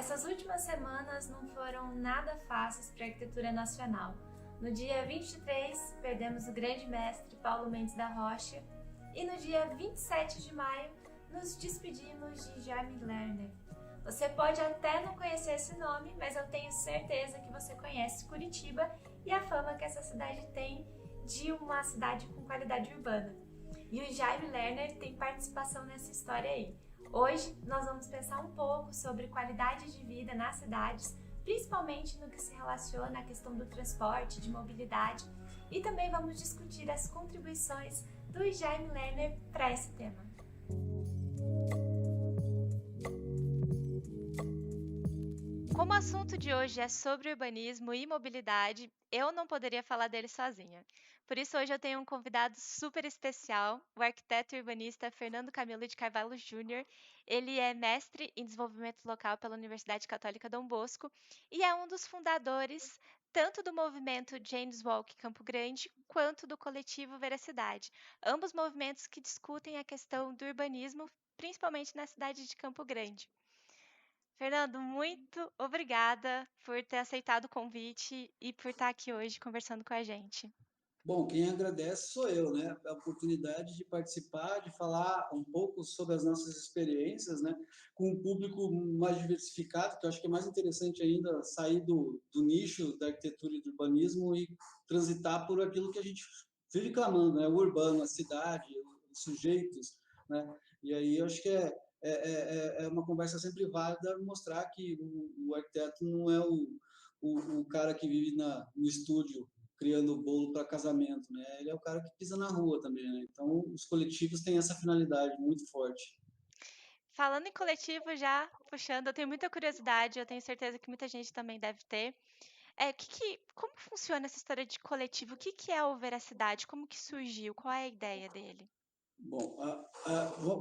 Essas últimas semanas não foram nada fáceis para a arquitetura nacional. No dia 23, perdemos o grande mestre Paulo Mendes da Rocha e no dia 27 de maio nos despedimos de Jaime Lerner. Você pode até não conhecer esse nome, mas eu tenho certeza que você conhece Curitiba e a fama que essa cidade tem de uma cidade com qualidade urbana. E o Jaime Lerner tem participação nessa história aí. Hoje nós vamos pensar um pouco sobre qualidade de vida nas cidades, principalmente no que se relaciona à questão do transporte, de mobilidade, e também vamos discutir as contribuições do Jaime Lerner para esse tema. Como o assunto de hoje é sobre urbanismo e mobilidade, eu não poderia falar dele sozinha. Por isso, hoje eu tenho um convidado super especial, o arquiteto e urbanista Fernando Camilo de Carvalho Júnior. Ele é mestre em desenvolvimento local pela Universidade Católica Dom Bosco e é um dos fundadores tanto do movimento James Walk Campo Grande quanto do coletivo Veracidade, ambos movimentos que discutem a questão do urbanismo, principalmente na cidade de Campo Grande. Fernando, muito obrigada por ter aceitado o convite e por estar aqui hoje conversando com a gente. Bom, quem agradece sou eu, né? A oportunidade de participar, de falar um pouco sobre as nossas experiências, né? Com um público mais diversificado, que eu acho que é mais interessante ainda sair do nicho da arquitetura e do urbanismo e transitar por aquilo que a gente vive clamando, né? O urbano, a cidade, os sujeitos, né? E aí eu acho que é uma conversa sempre válida mostrar que o arquiteto não é o cara que vive no estúdio criando o bolo para casamento, né? Ele é o cara que pisa na rua também, né? Então, os coletivos têm essa finalidade muito forte. Falando em coletivo, já puxando, eu tenho muita curiosidade, eu tenho certeza que muita gente também deve ter. Como funciona essa história de coletivo? O que é o Veracidade? Como que surgiu? Qual é a ideia dele? Bom,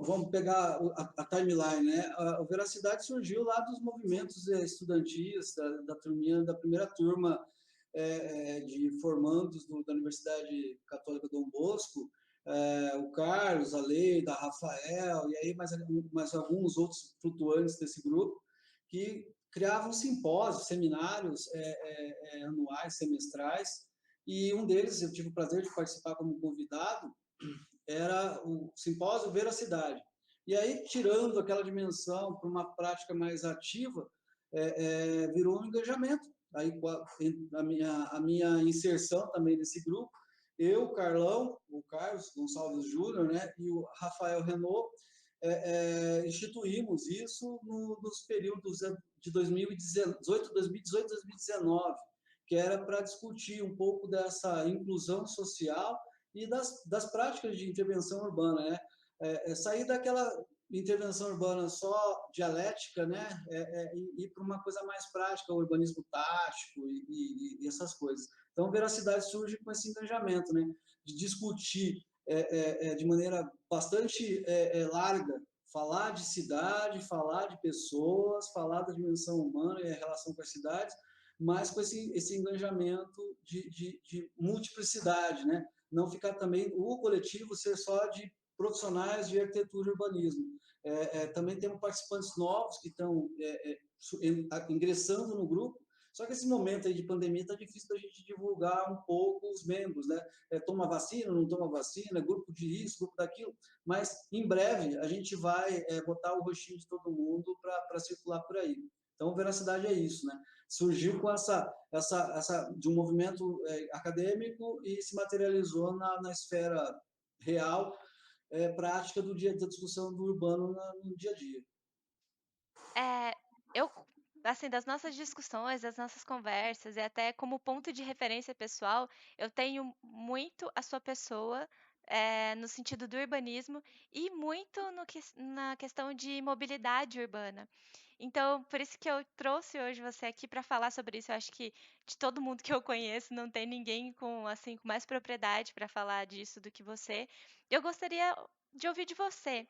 vamos pegar a timeline, né? A Veracidade surgiu lá dos movimentos estudantis, da primeira turma de formandos da Universidade Católica Dom Bosco, o Carlos, a Leida, a Rafael, e aí mais alguns outros flutuantes desse grupo, que criavam simpósios, seminários anuais, semestrais, e um deles eu tive o prazer de participar como convidado, era o simpósio Veracidade. E aí, tirando aquela dimensão para uma prática mais ativa, virou um engajamento. Aí, a minha inserção também nesse grupo, eu, o Carlão, o Carlos Gonçalves Júnior, né, e o Rafael Renault, instituímos isso nos períodos de 2018, 2019, que era para discutir um pouco dessa inclusão social e das práticas de intervenção urbana, né? Sair daquela intervenção urbana só dialética, né? Ir para uma coisa mais prática, o urbanismo tático e essas coisas. Então, a Veracidade surge com esse engajamento, né? De discutir de maneira bastante larga, falar de cidade, falar de pessoas, falar da dimensão humana e a relação com as cidades, mas com esse engajamento de multiplicidade, né? Não ficar também o coletivo ser só de profissionais de arquitetura e urbanismo. Também temos participantes novos que estão ingressando no grupo, só que esse momento aí de pandemia está difícil da gente divulgar um pouco os membros, né? Toma vacina, não toma vacina, grupo de isso, grupo daquilo, mas em breve a gente vai botar o rostinho de todo mundo para circular por aí. Então, Veracidade é isso, né? Surgiu com de um movimento acadêmico e se materializou na esfera real, prática da discussão do urbano no dia a dia. Eu, assim, das nossas discussões, das nossas conversas, e até como ponto de referência pessoal, eu tenho muito a sua pessoa, no sentido do urbanismo, e muito na questão de mobilidade urbana. Então, por isso que eu trouxe hoje você aqui para falar sobre isso. Eu acho que de todo mundo que eu conheço, não tem ninguém com mais propriedade para falar disso do que você. Eu gostaria de ouvir de você.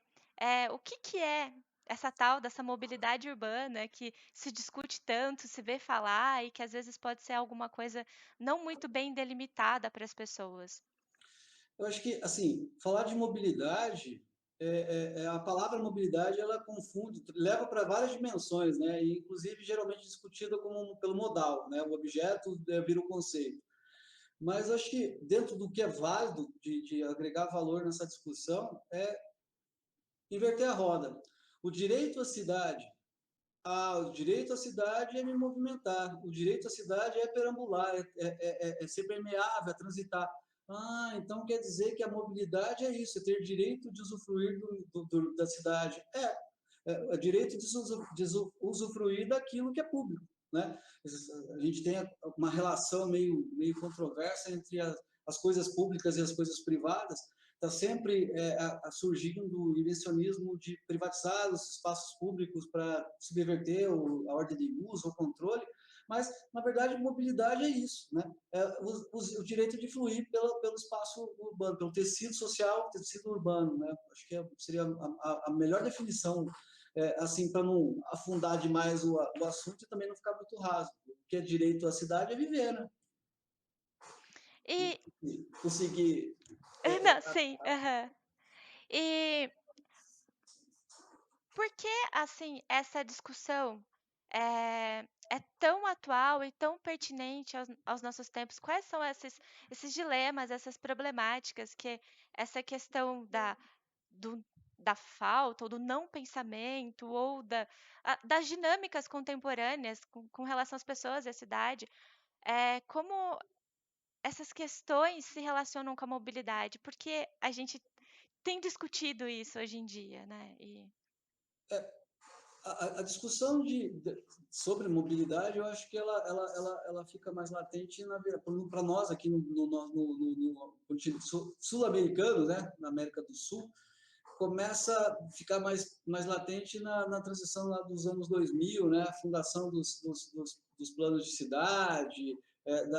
O que é essa tal dessa mobilidade urbana que se discute tanto, se vê falar e que às vezes pode ser alguma coisa não muito bem delimitada para as pessoas? Eu acho que, assim, falar de mobilidade a palavra mobilidade, ela confunde, leva para várias dimensões, né? E, inclusive, geralmente discutida pelo modal, né? O objeto vira o conceito. Mas acho que dentro do que é válido de agregar valor nessa discussão é inverter a roda. O direito à cidade. O direito à cidade é me movimentar, o direito à cidade é perambular, é ser permeável, é transitar. Então quer dizer que a mobilidade é isso, é ter direito de usufruir da cidade. É direito de usufruir daquilo que é público, né? A gente tem uma relação meio controversa entre as coisas públicas e as coisas privadas. Está sempre surgindo o invencionismo de privatizar os espaços públicos para subverter a ordem de uso, o controle, mas, na verdade, mobilidade é isso, né? O direito de fluir pelo espaço urbano, pelo tecido social, tecido urbano, né? Acho que seria a melhor definição, assim, para não afundar demais o assunto e também não ficar muito raso. O que é direito à cidade é viver, né? E Conseguir... não, sim, aham. E por que, assim, essa discussão é tão atual e tão pertinente aos nossos tempos? Quais são esses dilemas, essas problemáticas que essa questão do da falta ou do não pensamento ou das dinâmicas contemporâneas com relação às pessoas e à cidade, como essas questões se relacionam com a mobilidade? Porque a gente tem discutido isso hoje em dia, né, A discussão sobre mobilidade, eu acho que ela fica mais latente para nós aqui no continente sul-americano, né, na América do Sul, começa a ficar mais latente na transição lá dos anos 2000, né, a fundação dos planos de cidade,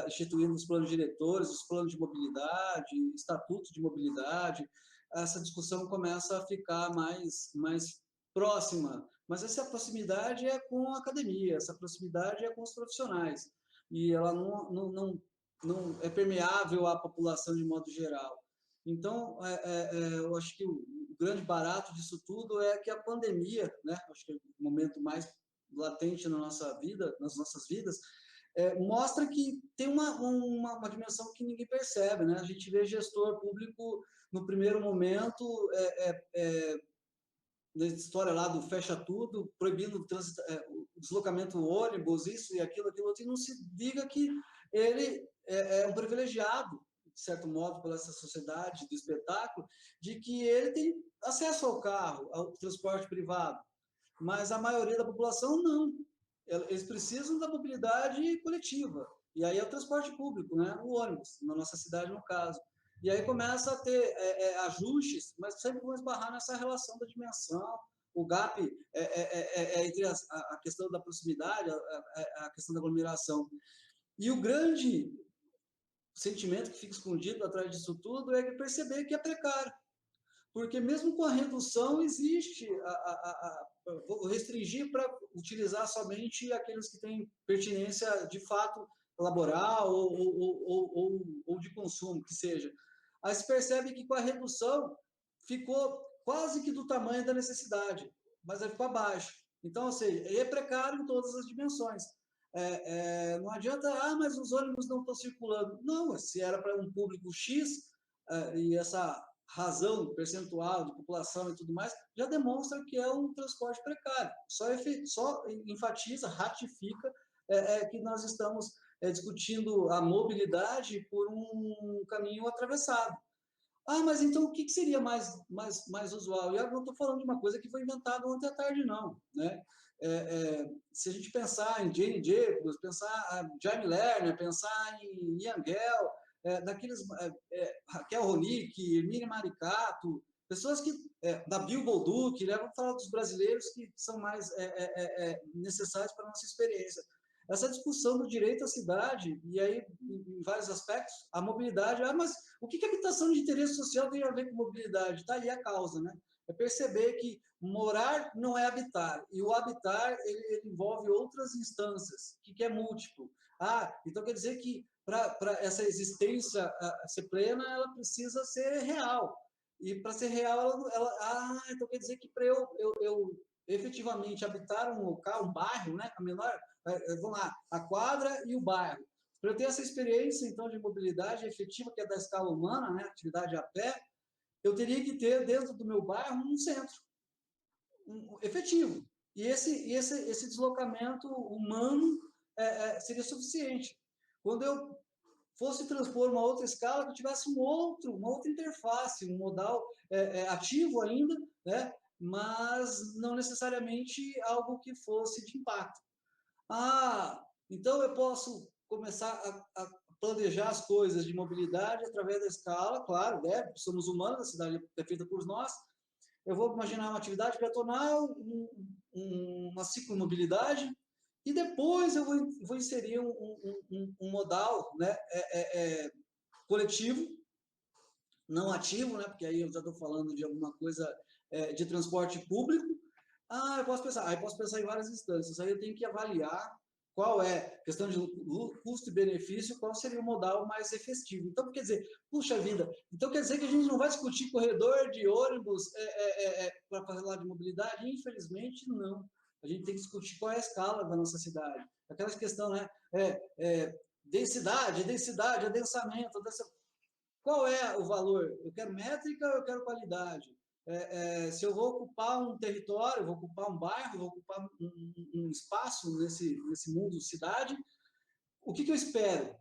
instituindo os planos diretores, os planos de mobilidade, estatuto de mobilidade. Essa discussão começa a ficar mais próxima, mas essa proximidade é com a academia, essa proximidade é com os profissionais, e ela não é permeável à população de modo geral. Então, eu acho que o grande barato disso tudo é que a pandemia, né, acho que é o momento mais latente na nossa vida, nas nossas vidas, mostra que tem uma dimensão que ninguém percebe, né? A gente vê gestor público no primeiro momento na história lá do fecha tudo, proibindo o deslocamento do ônibus, isso e aquilo outro, e não se diga que ele é um privilegiado, de certo modo, pela essa sociedade do espetáculo, de que ele tem acesso ao carro, ao transporte privado, mas a maioria da população não. Eles precisam da mobilidade coletiva, e aí é o transporte público, né? O ônibus, na nossa cidade, no caso. E aí começa a ter ajustes, mas sempre vão esbarrar nessa relação da dimensão, o gap entre a questão da proximidade, a questão da aglomeração. E o grande sentimento que fica escondido atrás disso tudo é perceber que é precário, porque mesmo com a redução existe, vou restringir para utilizar somente aqueles que têm pertinência de fato laboral ou de consumo, que seja. Aí se percebe que com a redução ficou quase que do tamanho da necessidade, mas aí ficou abaixo. Então, ou seja, é precário em todas as dimensões. Não adianta, mas os ônibus não estão circulando. Não, se era para um público X, e essa razão percentual de população e tudo mais, já demonstra que é um transporte precário. Só enfatiza, ratifica que nós estamos discutindo a mobilidade por um caminho atravessado. Mas então o que seria mais usual? E eu não estou falando de uma coisa que foi inventada ontem à tarde, não. Né? Se a gente pensar em Jane Jacobs, pensar em Jaime Lerner, pensar em Ian Gell, daqueles Raquel Ronick, Hermínia Maricato, pessoas que da Bill Bolduc, vamos falar dos brasileiros que são mais necessários para a nossa experiência. Essa discussão do direito à cidade, e aí, em vários aspectos, a mobilidade, mas o que a habitação de interesse social tem a ver com mobilidade? Está aí a causa, né? É perceber que morar não é habitar, e o habitar ele envolve outras instâncias, que é múltiplo. Então quer dizer que para essa existência ser plena, ela precisa ser real. E para ser real, então quer dizer que para eu efetivamente habitar um local, um bairro, né, a menor, vamos lá, a quadra e o bairro, para eu ter essa experiência, então, de mobilidade efetiva, que é da escala humana, né, atividade a pé, eu teria que ter dentro do meu bairro um centro efetivo. E esse deslocamento humano seria suficiente. Quando eu fosse transpor uma outra escala, que tivesse uma outra interface, um modal ativo ainda, né? Mas não necessariamente algo que fosse de impacto. Então eu posso começar a planejar as coisas de mobilidade através da escala, claro, né? Somos humanos, a cidade é feita por nós. Eu vou imaginar uma atividade pedonal, uma ciclomobilidade, e depois eu vou inserir um modal, né, coletivo, não ativo, né, porque aí eu já estou falando de alguma coisa de transporte público. Eu posso pensar em várias instâncias, aí eu tenho que avaliar qual é, questão de custo e benefício, qual seria o modal mais efetivo. Então, quer dizer, puxa vida, então quer dizer que a gente não vai discutir corredor de ônibus para fazer lá de mobilidade? Infelizmente, não. A gente tem que discutir qual é a escala da nossa cidade. Aquela questão, né? Densidade, adensamento. Qual é o valor? Eu quero métrica ou eu quero qualidade? Se eu vou ocupar um território, vou ocupar um bairro, vou ocupar um espaço nesse mundo cidade, o que eu espero?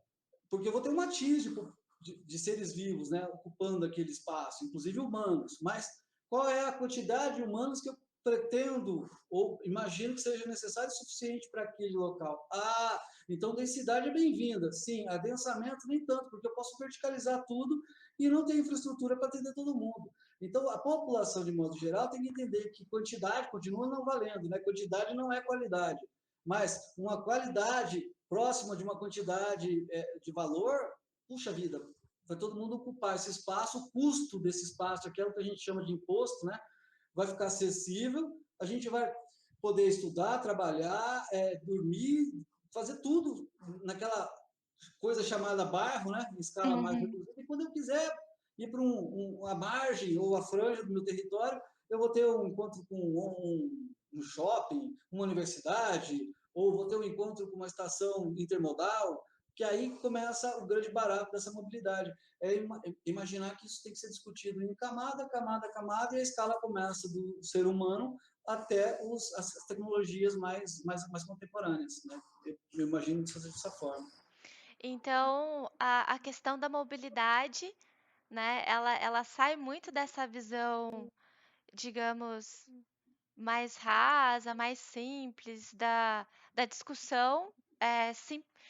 Porque eu vou ter um matiz de seres vivos, né, ocupando aquele espaço, inclusive humanos, mas qual é a quantidade de humanos que eu pretendo ou imagino que seja necessário e suficiente para aquele local? Então densidade é bem-vinda, sim, adensamento nem tanto, porque eu posso verticalizar tudo e não ter infraestrutura para atender todo mundo. Então a população, de modo geral, tem que entender que quantidade continua não valendo, né? Quantidade não é qualidade, mas uma qualidade próxima de uma quantidade de valor, puxa vida, vai todo mundo ocupar esse espaço, o custo desse espaço, aquilo que a gente chama de imposto, né, vai ficar acessível, a gente vai poder estudar, trabalhar, dormir, fazer tudo naquela coisa chamada bairro, né, em escala mais reduzida, e quando eu quiser ir para a margem ou a franja do meu território, eu vou ter um encontro com um shopping, uma universidade, ou vou ter um encontro com uma estação intermodal, que aí começa o grande barato dessa mobilidade. Imaginar que isso tem que ser discutido em camada, e a escala começa do ser humano até as tecnologias mais contemporâneas, né? Eu imagino que seja dessa forma. Então, a questão da mobilidade, né, ela sai muito dessa visão, digamos, mais rasa, mais simples da discussão,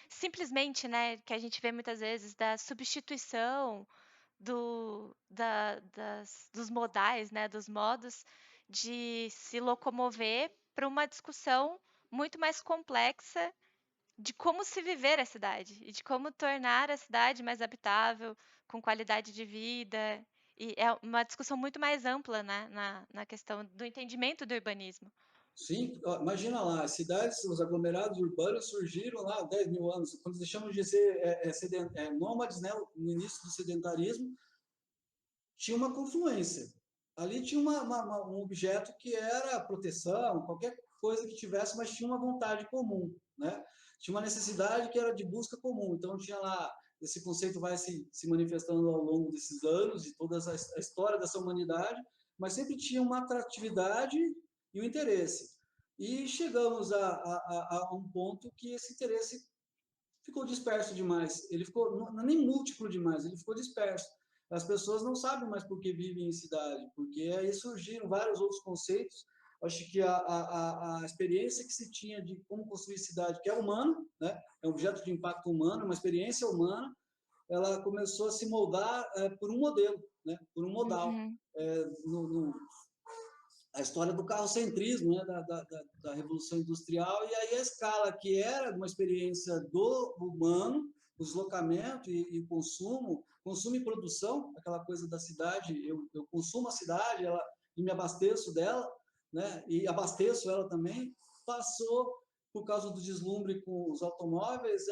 simplesmente, né, que a gente vê muitas vezes da substituição dos modais, né, dos modos de se locomover para uma discussão muito mais complexa de como se viver a cidade e de como tornar a cidade mais habitável, com qualidade de vida. E é uma discussão muito mais ampla, né, na questão do entendimento do urbanismo. Sim, imagina lá, as cidades, os aglomerados urbanos surgiram lá há 10 mil anos, quando deixamos de ser nômades, né, no início do sedentarismo, tinha uma confluência. Ali tinha um objeto que era proteção, qualquer coisa que tivesse, mas tinha uma vontade comum, né? Tinha uma necessidade que era de busca comum. Então, tinha lá, esse conceito vai se manifestando ao longo desses anos, de toda a história dessa humanidade, mas sempre tinha uma atratividade e um interesse. E chegamos a um ponto que esse interesse ficou disperso demais. Ele ficou, não nem múltiplo demais, ele ficou disperso. As pessoas não sabem mais por que vivem em cidade, porque aí surgiram vários outros conceitos. Acho que a experiência que se tinha de como construir cidade, que é humana, né? É um objeto de impacto humano, uma experiência humana, ela começou a se moldar por um modelo, né? Por um modal. Uhum. A história do carrocentrismo, né, da Revolução Industrial, e aí a escala que era uma experiência do humano, o deslocamento e consumo e produção, aquela coisa da cidade, eu consumo a cidade e me abasteço dela, né, e abasteço ela também, passou, por causa do deslumbre com os automóveis,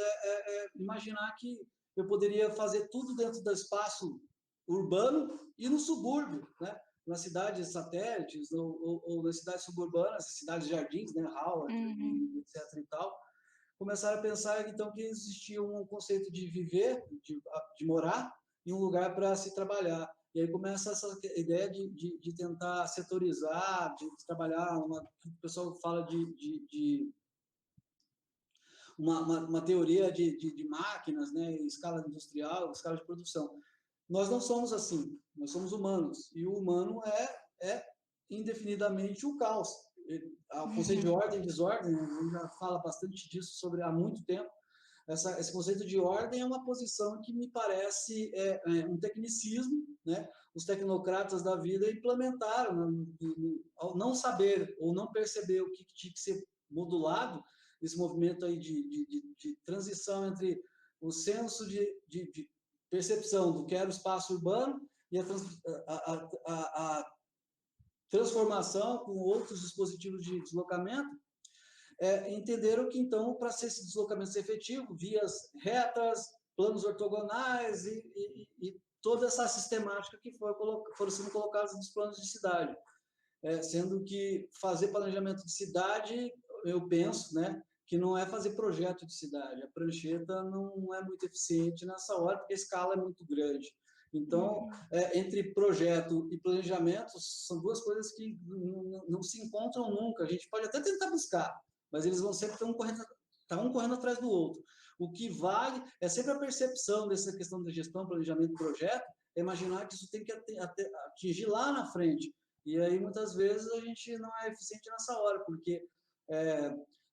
imaginar que eu poderia fazer tudo dentro do espaço urbano e no subúrbio, né? Nas cidades satélites ou nas cidades suburbanas, cidades jardins, né? Howard, etc. e tal, começaram a pensar então que existia um conceito de viver, de morar em um lugar para se trabalhar. E aí começa essa ideia de tentar setorizar, de trabalhar, que o pessoal fala de uma teoria de máquinas, né, em escala industrial, escala de produção. Nós não somos assim, nós somos humanos, e o humano é indefinidamente o caos. O conceito de ordem e desordem, a gente já fala bastante disso há muito tempo. Esse conceito de ordem é uma posição que me parece um tecnicismo, né? Os tecnocratas da vida implementaram, ao não saber ou não perceber o que tinha que ser modulado, esse movimento aí de transição entre o senso de percepção do que era o espaço urbano e a transformação com outros dispositivos de deslocamento, entenderam que, então, para esse deslocamento ser efetivo, vias retas, planos ortogonais e toda essa sistemática que foram sendo colocadas nos planos de cidade. Sendo que fazer planejamento de cidade, eu penso, né, que não é fazer projeto de cidade. A prancheta não é muito eficiente nessa hora, porque a escala é muito grande. Então, entre projeto e planejamento, são duas coisas que não se encontram nunca. A gente pode até tentar buscar, mas eles vão sempre estar um correndo atrás do outro. O que vale é sempre a percepção dessa questão da gestão, planejamento e projeto, é imaginar que isso tem que atingir lá na frente. E aí, muitas vezes, a gente não é eficiente nessa hora, porque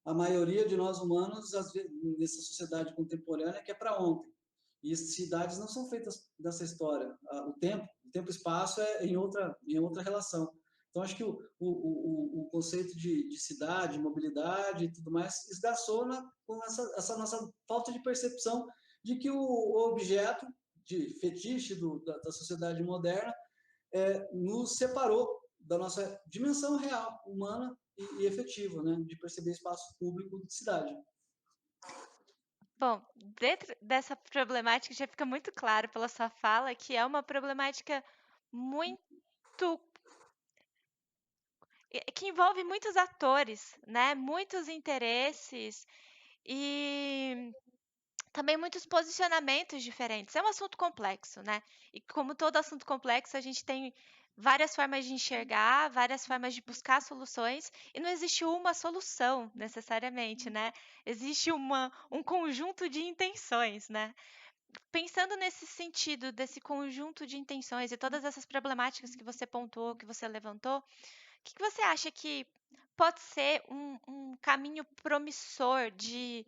a maioria de nós humanos, às vezes, nessa sociedade contemporânea, quer para ontem. E cidades não são feitas dessa história. O tempo e espaço é em outra relação. Então, acho que o conceito de cidade, mobilidade e tudo mais esgarçou com essa nossa falta de percepção de que o objeto de fetiche da sociedade moderna nos separou da nossa dimensão real, humana e efetiva, né, de perceber espaço público de cidade. Bom, dentro dessa problemática já fica muito claro pela sua fala que é uma problemática muito que envolve muitos atores, né, muitos interesses e também muitos posicionamentos diferentes. É um assunto complexo, né, e como todo assunto complexo, a gente tem várias formas de enxergar, várias formas de buscar soluções, e não existe uma solução necessariamente, né, existe um conjunto de intenções, né. Pensando nesse sentido, desse conjunto de intenções e todas essas problemáticas que você pontuou, que você levantou, o que você acha que pode ser um caminho promissor de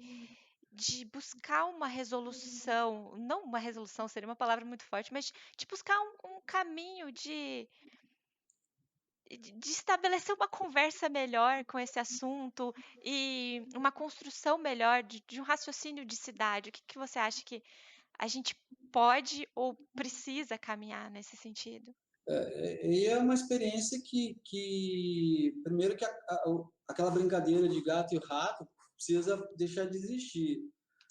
buscar uma resolução, não uma resolução, seria uma palavra muito forte, mas de buscar um caminho de estabelecer uma conversa melhor com esse assunto e uma construção melhor de um raciocínio de cidade? O que você acha que a gente pode ou precisa caminhar nesse sentido? E é uma experiência primeiro que aquela brincadeira de gato e rato precisa deixar de existir,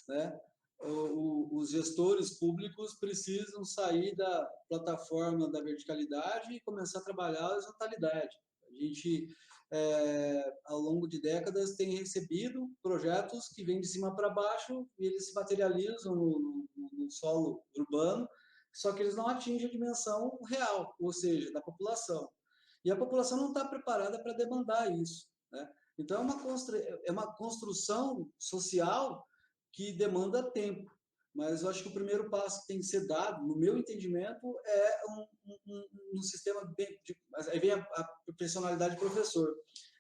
né? Os gestores públicos precisam sair da plataforma da verticalidade e começar a trabalhar a horizontalidade. A gente, ao longo de décadas, tem recebido projetos que vêm de cima para baixo e eles se materializam no solo urbano, só que eles não atingem a dimensão real, ou seja, da população. E a população não está preparada para demandar isso, né? Então, é uma construção social que demanda tempo. Mas eu acho que o primeiro passo que tem que ser dado, no meu entendimento, é um sistema bem... Aí vem a personalidade do professor.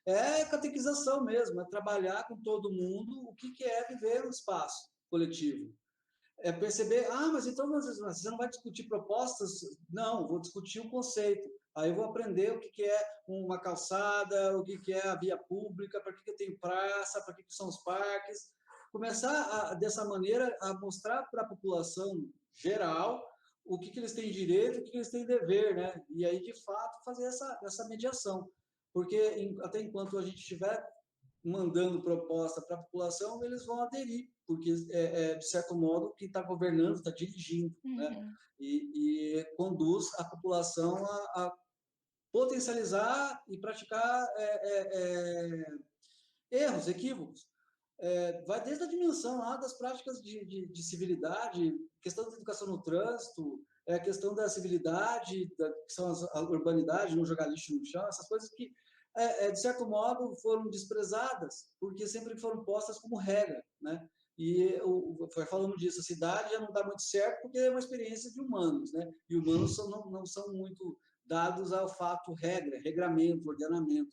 É catequização mesmo, é trabalhar com todo mundo o que é viver um espaço coletivo. É perceber, mas então você não vai discutir propostas? Não, vou discutir o conceito. Aí eu vou aprender o que é uma calçada, o que é a via pública, para que tem praça, para que são os parques. Começar, dessa maneira, a mostrar para a população geral o que eles têm direito, o que eles têm dever, né? E aí, de fato, fazer essa mediação. Porque até enquanto a gente estiver mandando proposta para a população, eles vão aderir, porque, de certo modo, quem está governando está dirigindo, né? Uhum. E conduz a população a potencializar e praticar erros, equívocos. Vai desde a dimensão lá das práticas de civilidade, questão da educação no trânsito, a questão da civilidade, que são a urbanidade, não jogar lixo no chão, essas coisas que, de certo modo, foram desprezadas, porque sempre foram postas como regra, né? E falando disso, a cidade já não dá muito certo porque é uma experiência de humanos, né? E humanos não são muito dados ao fato regra, regramento, ordenamento.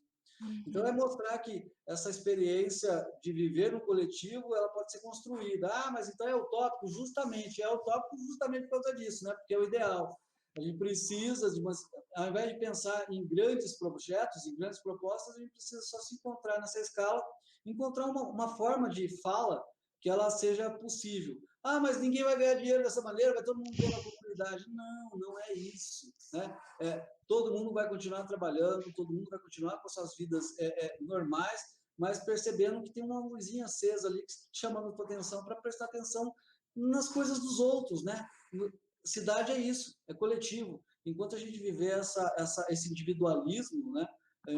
Então, é Uhum. mostrar que essa experiência de viver no coletivo, ela pode ser construída. Ah, mas então é utópico? Justamente, é utópico justamente por causa disso, né? Porque é o ideal. A gente precisa de ao invés de pensar em grandes projetos, em grandes propostas, a gente precisa só se encontrar nessa escala, encontrar uma forma de fala que ela seja possível. Ah, mas ninguém vai ganhar dinheiro dessa maneira, vai todo mundo ver na comunidade. Não, não é isso, né? Todo mundo vai continuar trabalhando, todo mundo vai continuar com suas vidas normais, mas percebendo que tem uma luzinha acesa ali chamando a tua atenção para prestar atenção nas coisas dos outros, né? Cidade é isso, é coletivo. Enquanto a gente viver esse individualismo, né,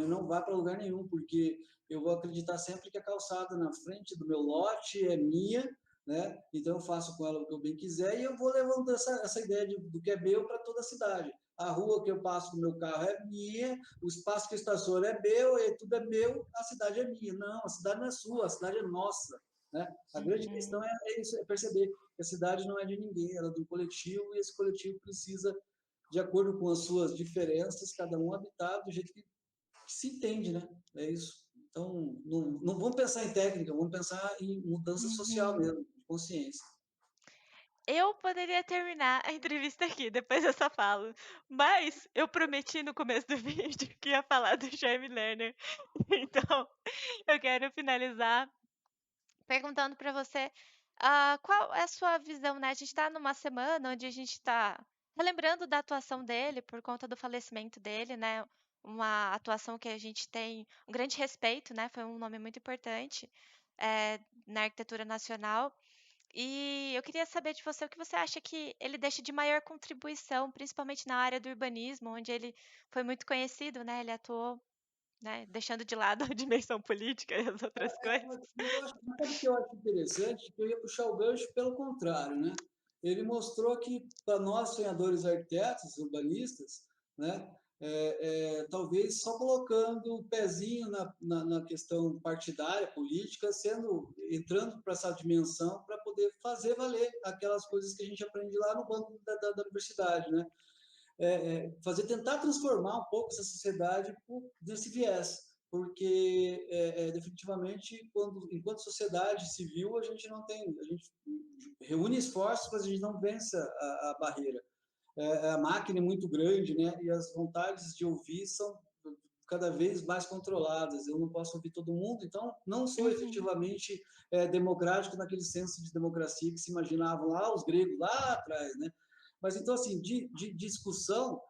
não vai para lugar nenhum, porque eu vou acreditar sempre que a calçada na frente do meu lote é minha, né? Então eu faço com ela o que eu bem quiser e eu vou levando essa ideia do que é meu para toda a cidade. A rua que eu passo com o meu carro é minha, o espaço que eu estaciono é meu, e tudo é meu, a cidade é minha. Não, a cidade não é sua, a cidade é nossa, né? A grande questão Uhum. é isso, é perceber que a cidade não é de ninguém, ela é do coletivo, e esse coletivo precisa, de acordo com as suas diferenças, cada um habitar do jeito que se entende, né? É isso. Então, não vamos pensar em técnica, vamos pensar em mudança social Uhum. mesmo, de consciência. Eu poderia terminar a entrevista aqui, depois dessa fala, mas eu prometi no começo do vídeo que ia falar do Jaime Lerner. Então, eu quero finalizar perguntando para você, qual é a sua visão, né, a gente está numa semana onde a gente está relembrando da atuação dele por conta do falecimento dele, né, uma atuação que a gente tem um grande respeito, né, foi um nome muito importante, na arquitetura nacional. E eu queria saber de você o que você acha que ele deixa de maior contribuição, principalmente na área do urbanismo, onde ele foi muito conhecido, né, ele atuou, né, deixando de lado a dimensão política e as outras coisas. Sabe o que eu acho interessante? Que eu ia puxar o gancho pelo contrário, né? Ele mostrou que, para nós, sonhadores arquitetos, urbanistas, né, talvez só colocando o pezinho na questão partidária, política, entrando para essa dimensão para poder fazer valer aquelas coisas que a gente aprende lá no banco da universidade, né? Tentar transformar um pouco essa sociedade desse viés, porque definitivamente, enquanto sociedade civil, a gente reúne esforços, mas a gente não vence a barreira. A máquina é muito grande, né? E as vontades de ouvir são cada vez mais controladas. Eu não posso ouvir todo mundo, então não sou Uhum, efetivamente democrático naquele senso de democracia que se imaginavam lá os gregos lá atrás, né? Mas então assim, de discussão,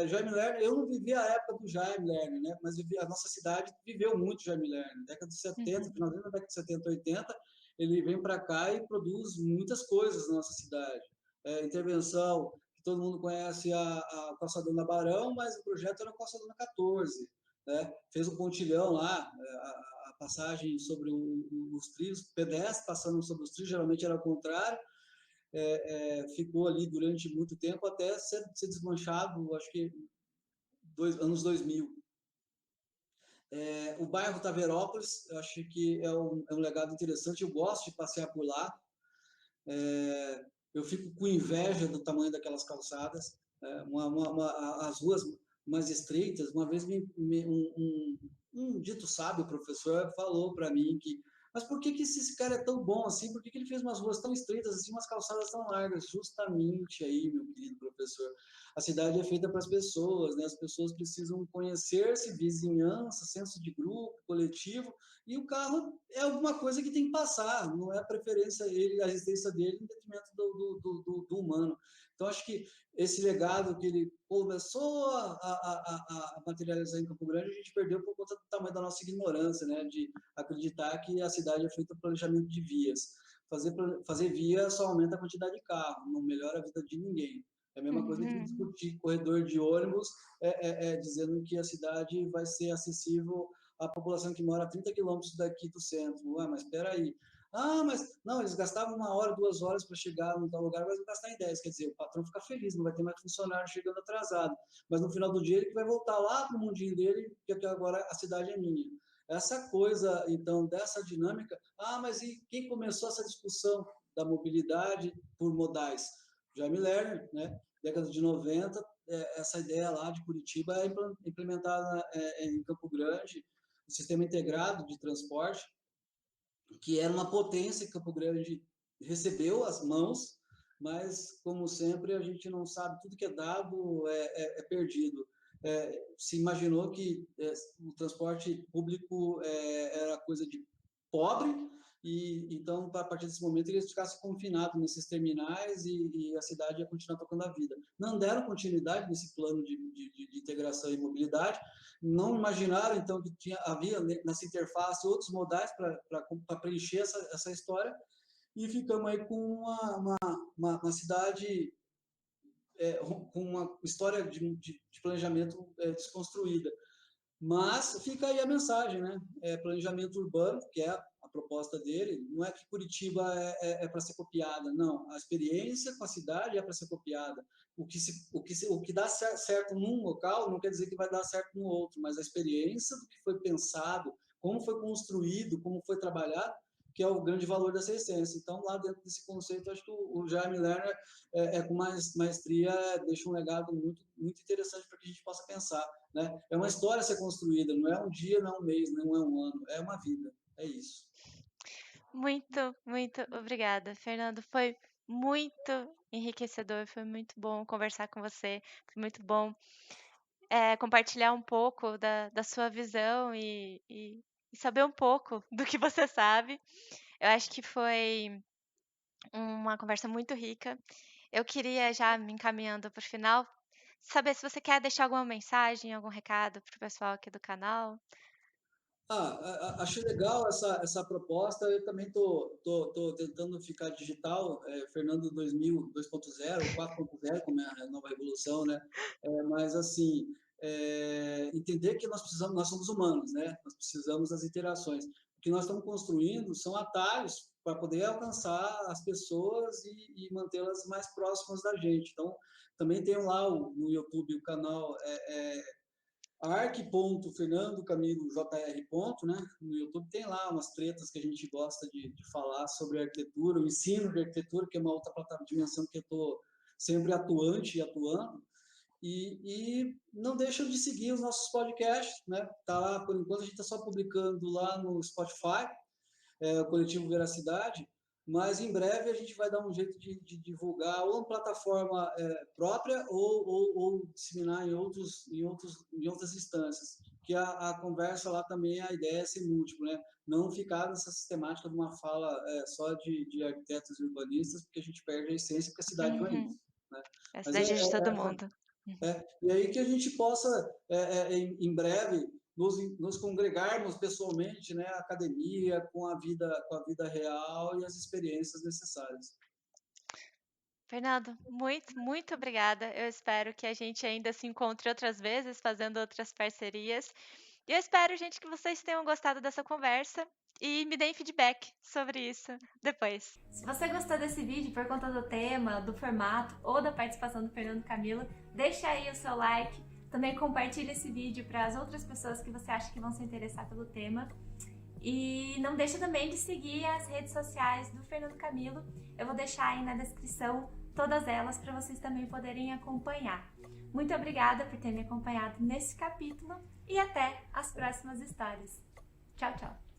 Jaime Lerner, eu não vivi a época do Jaime Lerner, né? Mas a nossa cidade viveu muito Jaime Lerner, década de 70, uhum, finalzinho da década de 70, 80, ele vem para cá e produz muitas coisas na nossa cidade. Intervenção, todo mundo conhece a Calçadona Barão, mas o projeto era a Calçadona 14, né? Fez um pontilhão lá, a passagem sobre os trilhos, pedestre passando sobre os trilhos, geralmente era o contrário, ficou ali durante muito tempo até ser desmanchado, acho que anos 2000. O bairro Taverópolis, eu acho que é um legado interessante, eu gosto de passear por lá, eu fico com inveja do tamanho daquelas calçadas, as ruas mais estreitas. Uma vez um dito sábio professor falou para mim mas por que esse cara é tão bom assim? Por que ele fez umas ruas tão estreitas assim, umas calçadas tão largas? Justamente aí, meu querido professor, a cidade é feita para as pessoas, né? As pessoas precisam conhecer-se, vizinhança, senso de grupo, coletivo, e o carro é alguma coisa que tem que passar, não é a preferência, a existência dele em detrimento do humano. Então, Então, acho que esse legado que ele começou a materializar em Campo Grande, a gente perdeu por conta do tamanho da nossa ignorância, né? De acreditar que a cidade é feita por planejamento de vias. Fazer via só aumenta a quantidade de carro, não melhora a vida de ninguém. É a mesma coisa que discutir corredor de ônibus, dizendo que a cidade vai ser acessível à população que mora a 30 quilômetros daqui do centro. Ué, mas espera aí. Ah, mas não, eles gastavam 1 hora, 2 horas para chegar num tal lugar, mas vão gastar em 10. Quer dizer, o patrão fica feliz, não vai ter mais funcionário chegando atrasado. Mas no final do dia ele vai voltar lá para o mundinho dele, porque agora a cidade é minha. Essa coisa, então, dessa dinâmica... Ah, mas e quem começou essa discussão da mobilidade por modais? Jaime Lerner, né? Década de 90, essa ideia lá de Curitiba é implementada em Campo Grande, o sistema integrado de transporte, que era uma potência que Campo Grande recebeu as mãos, mas, como sempre, a gente não sabe, tudo que é dado é perdido. Se imaginou que o transporte público era coisa de pobre, e então, a partir desse momento, eles ficassem confinados nesses terminais e a cidade ia continuar tocando a vida. Não deram continuidade nesse plano de integração e mobilidade, não imaginaram, então, que havia nessa interface outros modais para preencher essa história, e ficamos aí com uma cidade com uma história de planejamento desconstruída. Mas fica aí a mensagem, né? Planejamento urbano, que é a proposta dele, não é que Curitiba é para ser copiada, não. A experiência com a cidade é para ser copiada. O que dá certo num local não quer dizer que vai dar certo no outro, mas a experiência do que foi pensado, como foi construído, como foi trabalhado, que é o grande valor dessa essência. Então, lá dentro desse conceito, acho que o Jaime Lerner, com mais maestria, deixa um legado muito, muito interessante para que a gente possa pensar, né? É uma história a ser construída, não é um dia, não é um mês, não é um ano, é uma vida, é isso. Muito, muito obrigada, Fernando. Foi muito enriquecedor, foi muito bom conversar com você, foi muito bom compartilhar um pouco da sua visão e saber um pouco do que você sabe. Eu acho que foi uma conversa muito rica. Eu queria, já me encaminhando para o final, saber se você quer deixar alguma mensagem, algum recado para o pessoal aqui do canal. Achei legal essa proposta. Eu também tô tentando ficar digital, Fernando 2000, 2.0, 4.0, como é a nova revolução, né? Mas, assim, entender que nós somos humanos, né? Nós precisamos das interações. O que nós estamos construindo são atalhos para poder alcançar as pessoas e mantê-las mais próximas da gente. Então, também tenho lá no YouTube o canal arc.fernandocamilojr. Né? No YouTube tem lá umas tretas que a gente gosta de falar sobre arquitetura, o ensino de arquitetura, que é uma outra dimensão que eu estou sempre atuante e atuando. E não deixam de seguir os nossos podcasts, né? Tá lá, por enquanto a gente está só publicando lá no Spotify, o Coletivo Veracidade, mas em breve a gente vai dar um jeito de divulgar ou uma plataforma própria ou disseminar em outras instâncias, que a conversa lá também, a ideia é ser múltiplo, né? Não ficar nessa sistemática de uma fala só de arquitetos e urbanistas, porque a gente perde a essência, porque a cidade não é isso. Né? A Mas cidade de todo mundo. e aí que a gente possa, em breve, nos congregarmos pessoalmente, né, a academia, com a vida real e as experiências necessárias. Fernando, muito, muito obrigada. Eu espero que a gente ainda se encontre outras vezes, fazendo outras parcerias. E eu espero, gente, que vocês tenham gostado dessa conversa e me deem feedback sobre isso depois. Se você gostou desse vídeo por conta do tema, do formato ou da participação do Fernando Camilo, deixa aí o seu like. Também compartilhe esse vídeo para as outras pessoas que você acha que vão se interessar pelo tema. E não deixa também de seguir as redes sociais do Fernando Camilo. Eu vou deixar aí na descrição todas elas para vocês também poderem acompanhar. Muito obrigada por ter me acompanhado nesse capítulo e até as próximas histórias. Tchau, tchau!